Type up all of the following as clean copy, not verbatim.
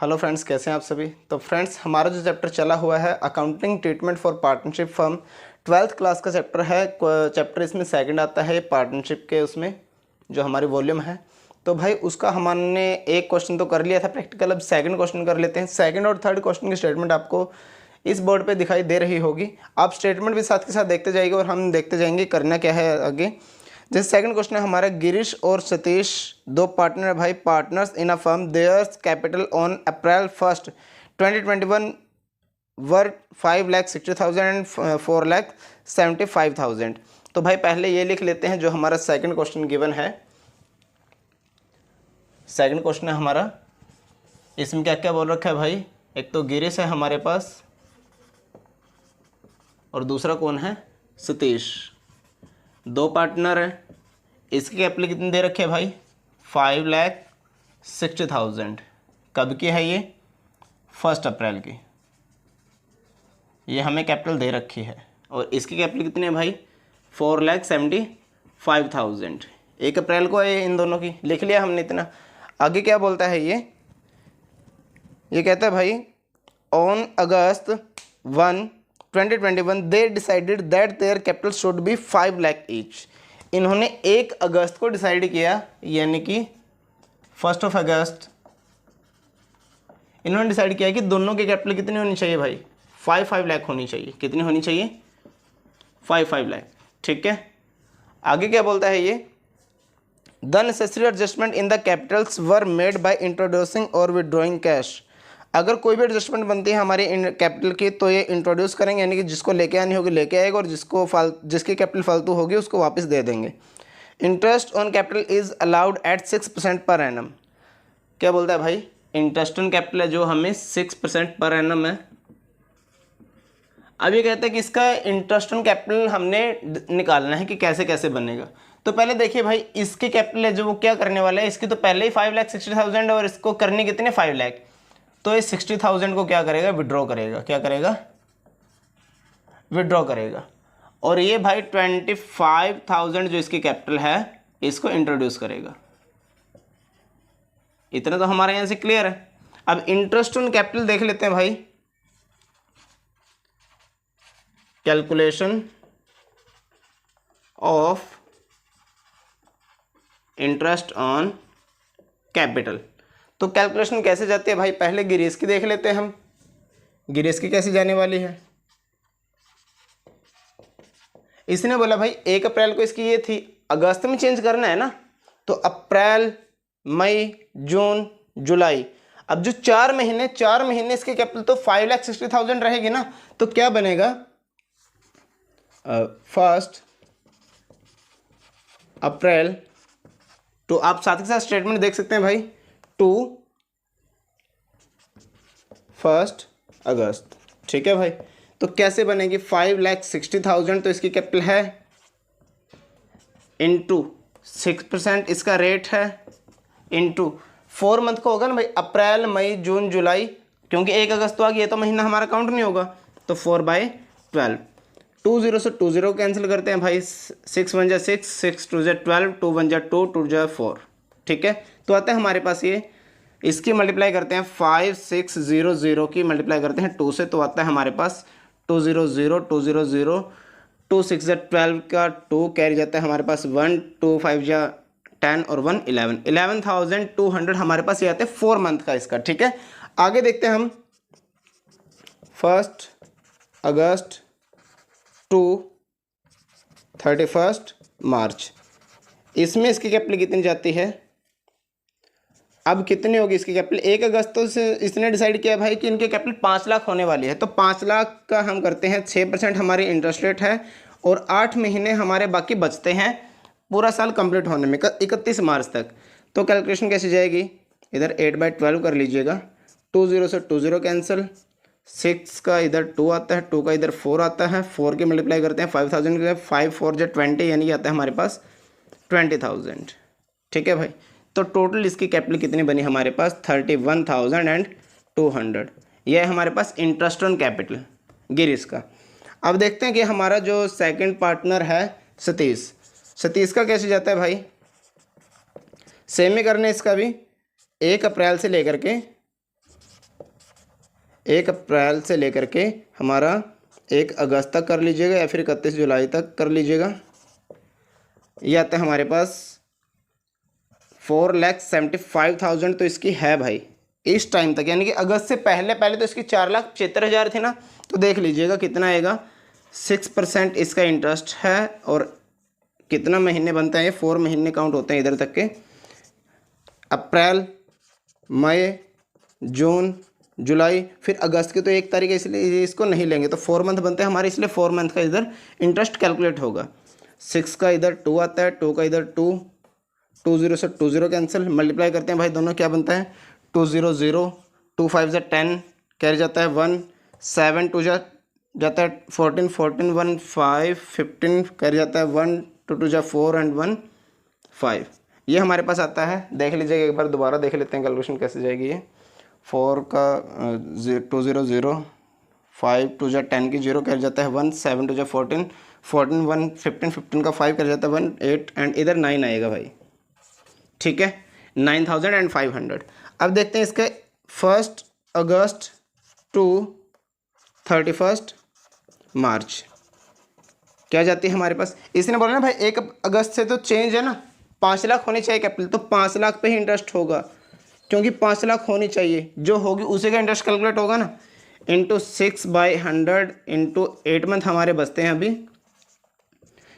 Hello friends, कैसे हैं आप सभी। तो फ्रेंड्स, हमारा जो चैप्टर चला हुआ है accounting treatment for partnership firm, 12th class का चैप्टर है। चैप्टर इसमें सेकंड आता है पार्टनरशिप के, उसमें जो हमारी वॉल्यूम है। तो भाई उसका हमने एक क्वेश्चन तो कर लिया था प्रैक्टिकल, अब सेकंड क्वेश्चन कर लेते हैं। सेकंड और थर्ड क्वेश्चन की स्टेटमेंट आपको इस बोर्ड पे दिखाई दे रही होगी। आप स्टेटमेंट भी साथ के साथ देखते जाइएगा और हम देखते जाएंगे करना क्या है आगे। जैसे सेकंड क्वेश्चन है हमारा, गिरीश और सतीश दो पार्टनर है भाई, partners in a firm. Their capital on April 1 2021 were 5,60,000 and 4,75,000। तो भाई पहले ये लिख लेते हैं जो हमारा सेकंड क्वेश्चन गिवन है। सेकंड क्वेश्चन है हमारा, इसमें क्या क्या बोल रखा है भाई। एक तो गिरीश है हमारे पास और दूसरा कौन है, सतीश। दो पार्टनर है, इसकी कैपिटल कितनी दे रखी है भाई, 5,60,000। कब की है ये, 1 अप्रैल की। ये हमें कैपिटल दे रखी है और इसकी कैपिटल कितनी है भाई, 4,75,000। 1 अप्रैल को है इन दोनों की, लिख लिया हमने इतना। आगे क्या बोलता है ये कहता है भाई, on August 1 2021 they decided that their capital should be 5 lakh each. इन्होंने 1 अगस्त को डिसाइड किया, यानी कि 1 अगस्त इन्होंने डिसाइड किया कि दोनों की कैपिटल कितनी होनी चाहिए भाई, 5 लाख होनी चाहिए। कितनी होनी चाहिए, 5 लाख। ठीक है, आगे क्या बोलता है ये, the necessary adjustment in the Capitals were made by introducing और विड्रॉइंग कैश। अगर कोई भी एडजस्टमेंट बनती है हमारी कैपिटल की तो ये इंट्रोड्यूस करेंगे, यानी कि जिसको लेके आनी होगी लेके आएगा और जिसकी कैपिटल फालतू होगी उसको वापस दे देंगे। Interest on capital is allowed at 6% per annum. क्या बोलता है भाई, इंटरेस्ट ऑन कैपिटल है जो हमें 6% पर एनम है। अब ये कहता है कि इसका इंटरेस्ट ऑन कैपिटल हमने निकालना है कि कैसे कैसे बनेगा। तो पहले देखिए भाई, इसकी कैपिटल है जो वो क्या करने वाला है, इसकी तो पहले ही 5,60,000 और इसको करने कितने, 5 लाख। तो इस 60,000 को क्या करेगा, विड्रॉ करेगा। क्या करेगा, विड्रॉ करेगा। और ये भाई 25,000 जो इसकी कैपिटल है इसको इंट्रोड्यूस करेगा। इतना तो हमारे यहां से क्लियर है। अब इंटरेस्ट ऑन कैपिटल देख लेते हैं भाई। Calculation of interest on capital. तो कैलकुलेशन कैसे जाती है भाई, पहले गिरीश की देख लेते हैं हम। गिरीश की कैसे जाने वाली है, इसने बोला भाई 1 अप्रैल को इसकी ये थी, अगस्त में चेंज करना है ना, तो अप्रैल, मई, जून, जुलाई। अब जो 4 महीने इसके कैपिटल तो 5,60,000 रहेगी ना। तो क्या बनेगा, 1 अप्रैल तो आप साथ के साथ स्टेटमेंट देख सकते हैं भाई, टू 1 अगस्त। ठीक है भाई, तो कैसे बनेगी, 5,60,000 तो इसकी कैपिटल है, इंटू 6% इसका रेट है, इंटू 4 मंथ को होगा ना भाई, अप्रैल, मई, जून, जुलाई। क्योंकि 1 अगस्त तो आ गया तो महीना हमारा काउंट नहीं होगा, तो 4/12। 20 से 20 कैंसिल करते हैं भाई, 6 1 6, 6 2 12, 2 1 2, 2 4। ठीक है, तो आता है हमारे पास ये, इसकी मल्टीप्लाई करते हैं 5600 की मल्टीप्लाई करते हैं 2 से, तो आता है हमारे पास 200 200, 2 6 12 का 2 कैरी जाता है हमारे पास 1, 2 5 10 और 1 11, 11,200 हमारे पास ये आते हैं 4 मंथ का इसका। ठीक है, आगे देखते हैं हम, 1 अगस्त टू 31 मार्च। इसमें इसकी कैपिटल कितनी जाती है, अब कितनी होगी इसकी कैपिटल। 1 अगस्त से इसने डिसाइड किया भाई कि इनकी कैपिटल 5 लाख होने वाली है, तो 5 लाख का हम करते हैं 6% हमारी इंटरेस्ट रेट है और 8 महीने हमारे बाकी बचते हैं पूरा साल कंप्लीट होने में, 31 मार्च तक। तो कैलकुलेशन कैसे जाएगी, इधर 8/12 कर लीजिएगा, 20 से 20 कैंसिल, 6 का इधर 2 आता है, 2 का इधर 4 आता है, 4 के मल्टीप्लाई करते हैं 5,000 के, 5 4 20, यानी कि आता है हमारे पास 20,000। ठीक है भाई, तो टोटल इसकी कैपिटल कितनी बनी हमारे पास, 31,200। यह है हमारे पास इंटरेस्ट ऑन कैपिटल गिरीश का। अब देखते हैं कि हमारा जो सेकंड पार्टनर है सतीश का कैसे जाता है भाई। सेम ही करने इसका भी 1 अप्रैल से लेकर के 1 अप्रैल से लेकर के हमारा 1 अगस्त तक कर लीजिएगा या फिर 31 जुलाई तक कर लीजिएगा। ये आता है हमारे पास 4,75,000 तो इसकी है भाई इस टाइम तक, यानी कि अगस्त से पहले पहले तो इसकी 4,75,000 थी ना। तो देख लीजिएगा कितना आएगा, 6% इसका इंटरेस्ट है। और कितना महीने बनता है, 4 महीने काउंट होते हैं इधर तक के, अप्रैल, मई, जून, जुलाई, फिर अगस्त की तो 1 तारीख है इसलिए इसको नहीं लेंगे, तो 4 मंथ बनते हैं हमारे, इसलिए 4 मंथ का इधर इंटरेस्ट कैलकुलेट होगा। 6 का इधर 2 आता है, 2 का इधर 2, 2 0 से 2 0 कैंसिल, मल्टीप्लाई करते हैं भाई दोनों, क्या बनता है 2 0 0, 2 5 से 10, कैरी जाता है 1, 7 2 जाता है 14, 14 1 5, 15 कैरी जाता है 1, 2 2 4 एंड 1 5। ये हमारे पास आता है, देख लीजिएगा एक बार दोबारा देख लेते हैं कैलकुलेशन कैसे जाएगी ये। 4 का 2 0 0, 5 2 10 की 0 कर जाता है 1, 7 2 14, 14 1 15, 15 का 5 कर जाता है 1 8 एंड इधर 9 आएगा भाई, ठीक है 9,500। अब देखते हैं इसके 1 अगस्त टू 31 मार्च क्या जाती है हमारे पास। इसने बोला ना भाई 1 अगस्त से तो चेंज है ना, 5 लाख होनी चाहिए कैपिटल, तो 5 लाख पे ही इंटरेस्ट होगा, क्योंकि 5 लाख होनी चाहिए, जो होगी उसी का इंटरेस्ट कैलकुलेट होगा ना। इंटू 6/100 इंटू 8 मंथ हमारे बचते हैं अभी,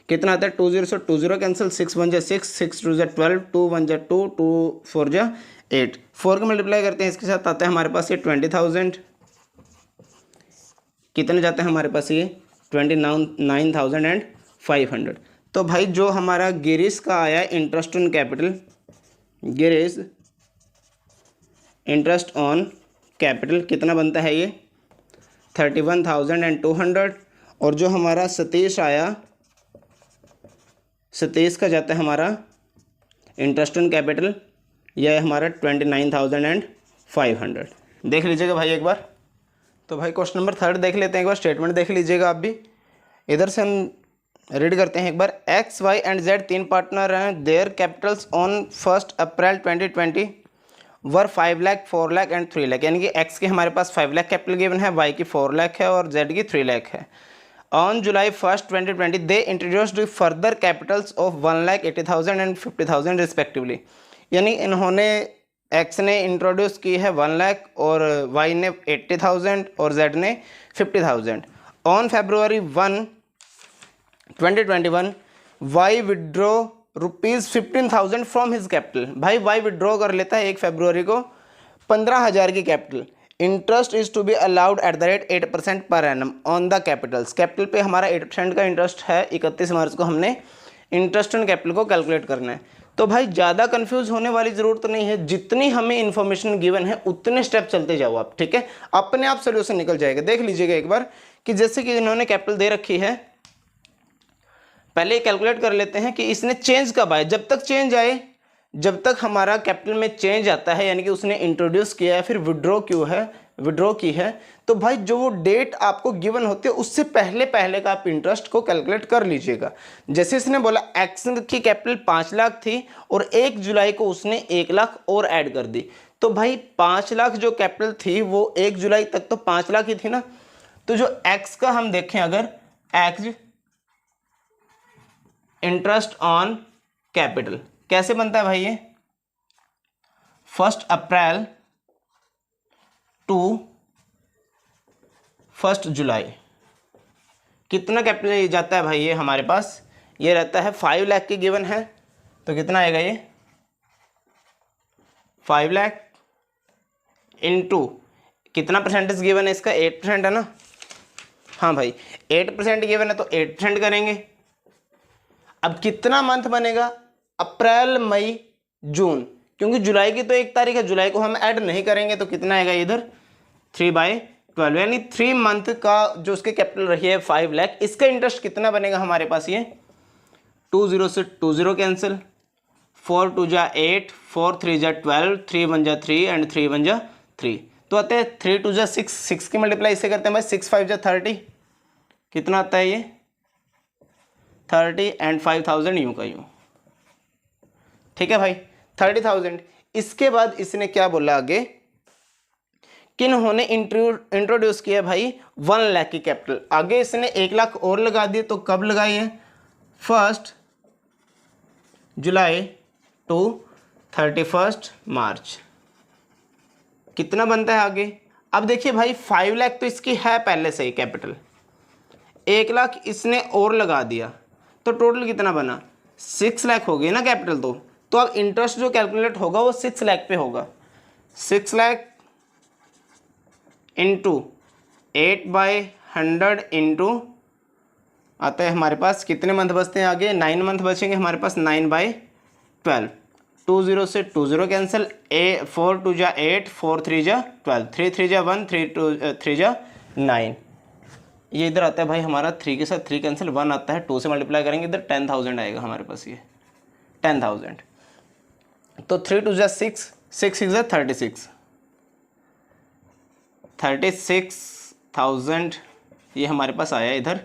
कितना आता है 2 0 से 2 0 कैंसिल, 6 1 6, 6 2 12, 2 1 2, 2 4 8, 4 को मल्टीप्लाई करते हैं इसके साथ आता है हमारे पास ये 20,000, कितने जाते हैं हमारे पास ये 29,500। तो भाई जो हमारा गिरीश का आया interest on capital, Girish interest on capital कितना बनता है ये 31,200। और जो हमारा सतीश आया, सतीश का जाता है हमारा इंटरेस्ट ऑन कैपिटल, यह हमारा 29,500। देख लीजिएगा भाई एक बार। तो भाई क्वेश्चन नंबर 3 देख लेते हैं एक बार, स्टेटमेंट देख लीजिएगा आप भी। इधर से हम रीड करते हैं एक बार। X, Y and Z 3 partner हैं, their capitals on 1 April 2020 were 5 lakh, 4 lakh and 3 lakh, यानी कि X की हमारे पास 5 लाख कैपिटल गिवन है, Y की 4 लाख है और Z की 3 लाख है। On July 1 2020 they introduced further Capitals of 1,80,000 and 50,000 respectively, यानी इन्होंने X ने इंट्रोड्यूस की है 1 लाख और Y ने 80,000 और Z ने 50,000। On February 1 2021 Y withdraw ₹15,000 from his capital, भाई Y विड्रॉ कर लेता है 1 फरवरी को 15,000 की capital. Interest is to be allowed at the rate 8% per annum on the capitals, capital पे हमारा 8% का इंटरेस्ट है। 31 मार्च को हमने इंटरेस्ट ऑन कैपिटल को कैलकुलेट करना है। तो भाई ज़्यादा कंफ्यूज होने वाली ज़रूरत तो नहीं है, जितनी हमें इन्फॉर्मेशन गिवन है उतने स्टेप चलते जाओ आप, ठीक है, अपने आप सोल्यूशन निकल जाएगा। देख लीजिएगा एक बार कि जैसे कि इन्होंने कैपिटल दे रखी है, पहले कैलकुलेट कर लेते हैं कि इसने चेंज कब आए। जब तक चेंज आए, जब तक हमारा कैपिटल में चेंज आता है, यानी कि उसने इंट्रोड्यूस किया है, फिर विड्रॉ की है, तो भाई जो वो डेट आपको गिवन होती है उससे पहले पहले का आप इंटरेस्ट को कैलकुलेट कर लीजिएगा। जैसे इसने बोला एक्स की कैपिटल 5 लाख थी और 1 जुलाई को उसने 1 लाख और ऐड कर दी, तो भाई 5 लाख जो कैपिटल थी वो 1 जुलाई तक तो 5 लाख ही थी ना। तो जो एक्स का हम देखें, अगर एक्स इंटरेस्ट ऑन कैपिटल कैसे बनता है भाई, ये 1 अप्रैल टू 1 जुलाई कितना कैपिटल जाता है भाई, ये हमारे पास ये रहता है 5 लाख की गिवन है, तो कितना आएगा ये 5 लाख इंटू कितना परसेंटेज गिवन है इसका 8% है ना। हाँ भाई 8% गिवन है तो 8% करेंगे। अब कितना मंथ बनेगा, अप्रैल मई जून, क्योंकि जुलाई की तो 1 तारीख है, जुलाई को हम ऐड नहीं करेंगे, तो कितना आएगा इधर 3/12, यानी 3 मंथ का जो उसके कैपिटल रही है 5 लाख, इसका इंटरेस्ट कितना बनेगा हमारे पास, ये 2 0 से 2 0 कैंसिल, 4 2 8, 4 3 12, 3 1 3 एंड 3 1 3, तो आते हैं 3 2 6, 6 की मल्टीप्लाई इससे करते हैं भाई 6 5 30, कितना आता है ये 30 एंड 5,000 यूं का यूं, ठीक है भाई 30,000। इसके बाद इसने क्या बोला आगे किन्होंने इंट्रोड्यूस किया भाई 1 लाख की कैपिटल। आगे इसने 1 लाख और लगा दिए, तो कब लगाई है? 1 जुलाई टू 31 मार्च। कितना बनता है आगे? अब देखिए भाई 5 लाख तो इसकी है पहले से ही कैपिटल, 1 लाख इसने और लगा दिया, तो टोटल कितना बना? 6 लाख हो गई ना कैपिटल। तो अब इंटरेस्ट जो कैलकुलेट होगा वो 6 लाख पे होगा। 6 लाख इंटू 8/100 इंटू आता है हमारे पास कितने मंथ बचते हैं आगे? 9 मंथ बचेंगे हमारे पास। 9/12, 20 से 20 कैंसिल, 4 2 जा 8, 4 3 जा 12, 3 3 जा 1, 3 जा 9। ये इधर आता है भाई हमारा 3 के साथ 3 कैंसिल, 1 आता है, 2 से मल्टीप्लाई करेंगे इधर 10,000 आएगा हमारे पास, ये 10,000। तो 3 2 जा 6, 6 6 जा 36,000 ये हमारे पास आया इधर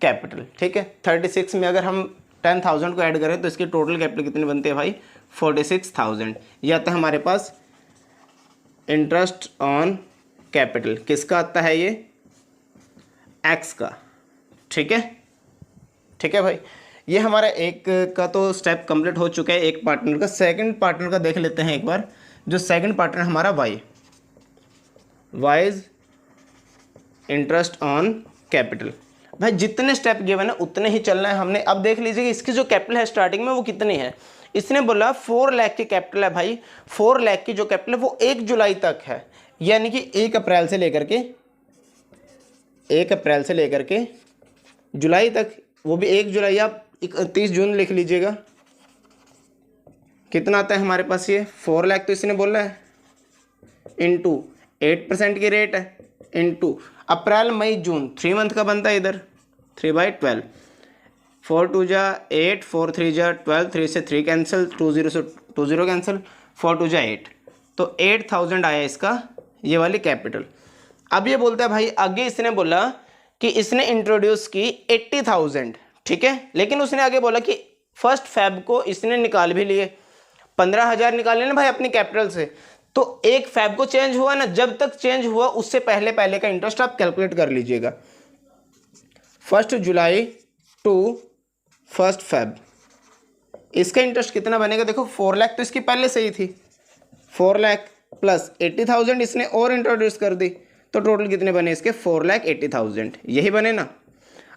कैपिटल। ठीक है, 36 में अगर हम 10,000 को ऐड करें तो इसकी टोटल कैपिटल कितनी बनती है भाई? 46,000। ये आता है हमारे पास इंटरेस्ट ऑन कैपिटल। किसका आता है ये? एक्स का। ठीक है, ठीक है भाई, ये हमारा एक का तो स्टेप कंप्लीट हो चुका है, एक पार्टनर का। सेकंड पार्टनर का देख लेते हैं एक बार। जो सेकंड पार्टनर हमारा Y is interest on capital. भाई जितने स्टेप गिवन है उतने ही चलना है हमने। अब देख लीजिए कि इसकी जो कैपिटल है स्टार्टिंग में वो कितनी है। इसने बोला 4 लाख की कैपिटल है भाई। 4 लाख की जो कैपिटल है वो 1 जुलाई तक है, यानी कि 1 अप्रैल से लेकर के जुलाई तक, वो भी 1 जुलाई, आप 31 जून लिख लीजिएगा। कितना आता है हमारे पास? ये 4 लाख तो इसने बोला है, इंटू 8% की रेट है, इंटू अप्रैल मई जून 3 मंथ का बनता है इधर 3/12, 4 2 जा 8, 4 3 जा 12, 3 से 3 कैंसिल, 20 से 20 कैंसिल, 4 2 जा 8, तो 8,000 आया इसका ये वाली कैपिटल। अब ये बोलता है भाई आगे इसने बोला कि इसने इंट्रोड्यूस की 80,000। ठीक है, लेकिन उसने आगे बोला कि 1 फ़रवरी को इसने निकाल भी लिए 15,000 निकाले ना भाई अपनी कैपिटल से, तो 1 फ़रवरी को चेंज हुआ ना, जब तक चेंज हुआ उससे पहले का इंटरेस्ट आप कैलकुलेट कर लीजिएगा। 1 जुलाई टू 1 फ़रवरी, इसका इंटरेस्ट कितना बनेगा? देखो 4 लाख तो इसकी पहले से ही थी, 4 लाख प्लस 80,000 इसने और इंट्रोड्यूस कर दी, तो टोटल कितने बने इसके? 4,80,000, यही बने ना।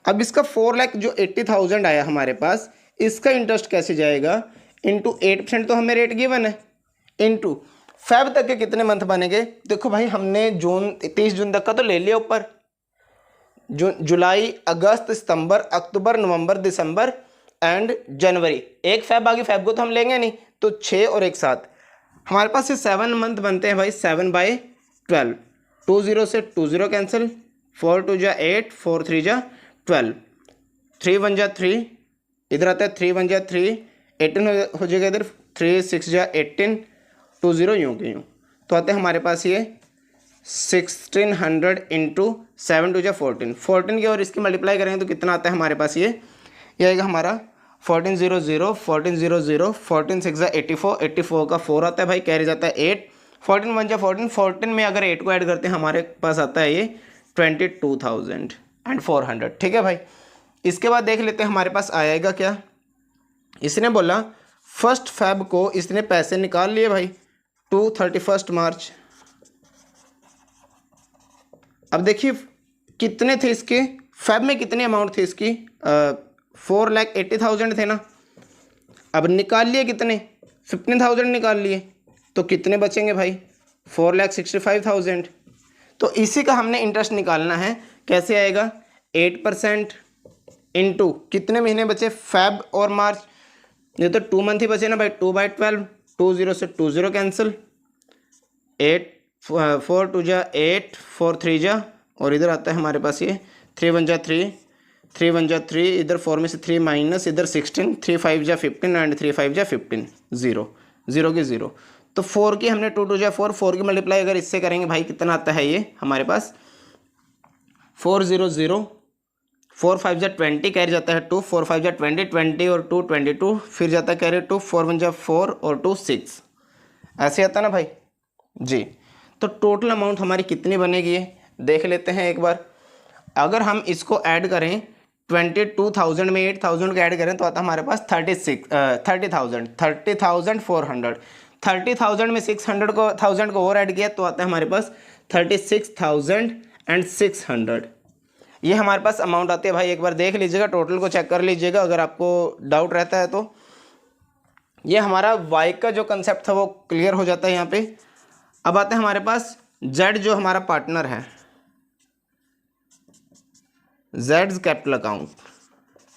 अब इसका 4 लाख जो 80,000 आया हमारे पास, इसका इंटरेस्ट कैसे जाएगा? इंटू 8% तो हमें रेट गिवन है, इंटू फेब तक के कितने मंथ बनेंगे? देखो भाई हमने जून 30 जून तक का तो ले लिया ऊपर, जुलाई अगस्त सितंबर अक्टूबर नवंबर दिसंबर एंड जनवरी, 1 फ़रवरी आगे फ़रवरी को तो हम लेंगे नहीं, तो 6 और 1 7 हमारे पास ये 7 मंथ बनते हैं भाई। 7/12, 20 से 20 कैंसिल, 4 2 जा 8, 4 3 जा 12, 3 1 जा 3, इधर आता है 3 1 जा 3, 18 हो जाएगा इधर, 3 6 जा 18, 20 यूँ के यूँ, तो आते हैं हमारे पास ये 1600 इंटू 7 2 जा 14, 14 की और इसकी मल्टीप्लाई करेंगे तो कितना आता है हमारे पास? ये आएगा हमारा 1400, 1400, 14 6 जा 84, 84 का 4 आता है भाई, कैरी जाता है 8, 14 1 जा 14, 14 में अगर 8 को ऐड करते हैं हमारे पास आता है ये 22,400। ठीक है भाई, इसके बाद देख लेते हैं हमारे पास आएगा क्या। इसने बोला 1 फ़रवरी को इसने पैसे निकाल लिए भाई टू 31 मार्च। अब देखिए कितने थे इसके फ़रवरी में, कितनी अमाउंट थी इसकी? 4,80,000 थे ना। अब निकाल लिए कितने? 15,000 निकाल लिए, तो कितने बचेंगे भाई? 4,65,000। तो इसी का हमने इंटरेस्ट निकालना है। कैसे आएगा? 8% इंटू कितने महीने बचे? फ़रवरी और मार्च, ये तो 2 मंथ ही बचे ना भाई, 2/12, 20 से 20 कैंसिल, 8 4 2 जा 8, 4 3 जा, और इधर आता है हमारे पास ये 3 1 जा 3, 3 1 जा 3, इधर 4 में से 3 माइनस, इधर 16, 3 5 जा 15 एंड 3 5 जा 15, 0 0 की 0, तो 4 की हमने 2 2 जा 4, 4 की मल्टीप्लाई अगर इससे करेंगे भाई कितना आता है ये हमारे पास? 400, 4 5 जा 20, कैरी जाता है 2, 4 5 जा 20, 20 और 2 22, फिर जाता है कैरी 2, 4 1 जा 4 और 2 6, ऐसे आता है ना भाई जी। तो टोटल अमाउंट हमारी कितनी बनेगी ये देख लेते हैं एक बार। अगर हम इसको ऐड करें 22,000 में 8,000 को ऐड करें तो आता है हमारे पास 30,000 30,000 में 600 को और ऐड किया तो आता है हमारे पास 36,600। ये हमारे पास अमाउंट आती है भाई। एक बार देख लीजिएगा, टोटल को चेक कर लीजिएगा अगर आपको डाउट रहता है तो। ये हमारा वाई का जो कंसेप्ट था वो क्लियर हो जाता है यहाँ पे। अब आते हैं हमारे पास जेड जो हमारा पार्टनर है, जेड्स कैपिटल अकाउंट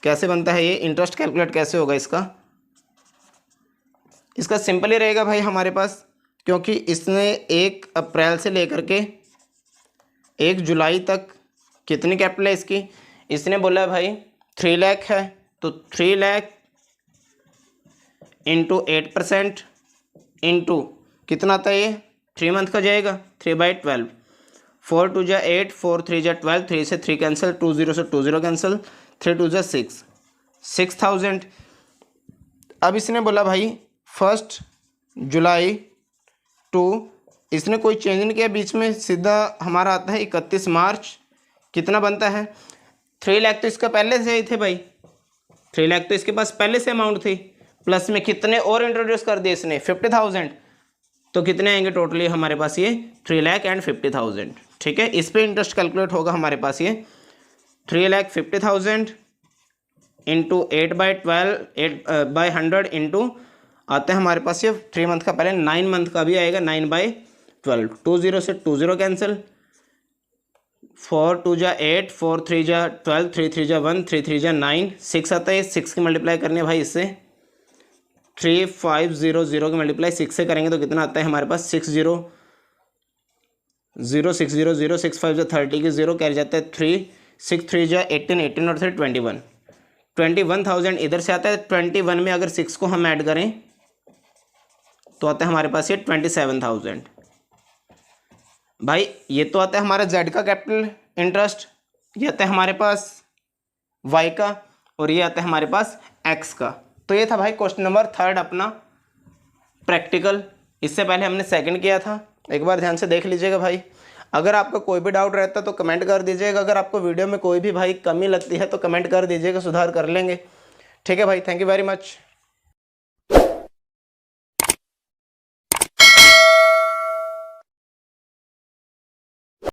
कैसे बनता है, ये इंटरेस्ट कैलकुलेट कैसे होगा इसका सिंपल ही रहेगा भाई हमारे पास, क्योंकि इसने 1 अप्रैल से लेकर के 1 जुलाई तक कितनी कैपिटल है इसकी, इसने बोला भाई 3 लाख है तो 3 लाख इंटू 8% इंटू कितना आता है ये 3 मंथ का जाएगा 3/12, 4 2 जा 8, 4 3 जा 12, 3 से 3 कैंसिल, 2 0 से 2 0 कैंसिल, 3 2 जा 6, 6,000। अब इसने बोला भाई 1 जुलाई टू, इसने कोई चेंज नहीं किया बीच में, सीधा हमारा आता है 31 मार्च। कितना बनता है 3 लाख तो इसका पहले से ही थे भाई, 3 लाख तो इसके पास पहले से अमाउंट थी, प्लस में कितने और इंट्रोड्यूस कर दिए इसने 50,000, तो कितने आएंगे टोटली हमारे पास ये 3,50,000। ठीक है, इस पे इंटरेस्ट कैलकुलेट होगा हमारे पास ये 3,50,000 इंटू 8/12 8/100 इंटू आते हैं हमारे पास ये 3 मंथ का, पहले 9 मंथ का भी आएगा 9/12, 2 0 से 2 0 कैंसिल, 4 2 जा 8, 4 3 जा 12, 3 3 जा 1, 3 3 जा 9, 6 आता है, 6 की मल्टीप्लाई करनी है भाई इससे, 3500 की मल्टीप्लाई 6 से करेंगे तो कितना आता है हमारे पास 60 0 6 0 0, 6 5 जा 30 की 0 कैरी जाता है 3, 6 3 जा 18, 18 और 3 21, 21,000 इधर से आता है। 21 में अगर 6 को हम ऐड करें तो आता है हमारे पास ये 27,000। भाई ये तो आता है हमारा जेड का कैपिटल इंटरेस्ट, ये आता है हमारे पास वाई का, और ये आता है हमारे पास एक्स का। तो ये था भाई क्वेश्चन नंबर 3 अपना प्रैक्टिकल। इससे पहले हमने सेकंड किया था, एक बार ध्यान से देख लीजिएगा भाई। अगर आपका कोई भी डाउट रहता है तो कमेंट कर दीजिएगा, अगर आपको वीडियो में कोई भी भाई कमी लगती है तो कमेंट कर दीजिएगा, सुधार कर लेंगे। ठीक है भाई, थैंक यू वेरी मच।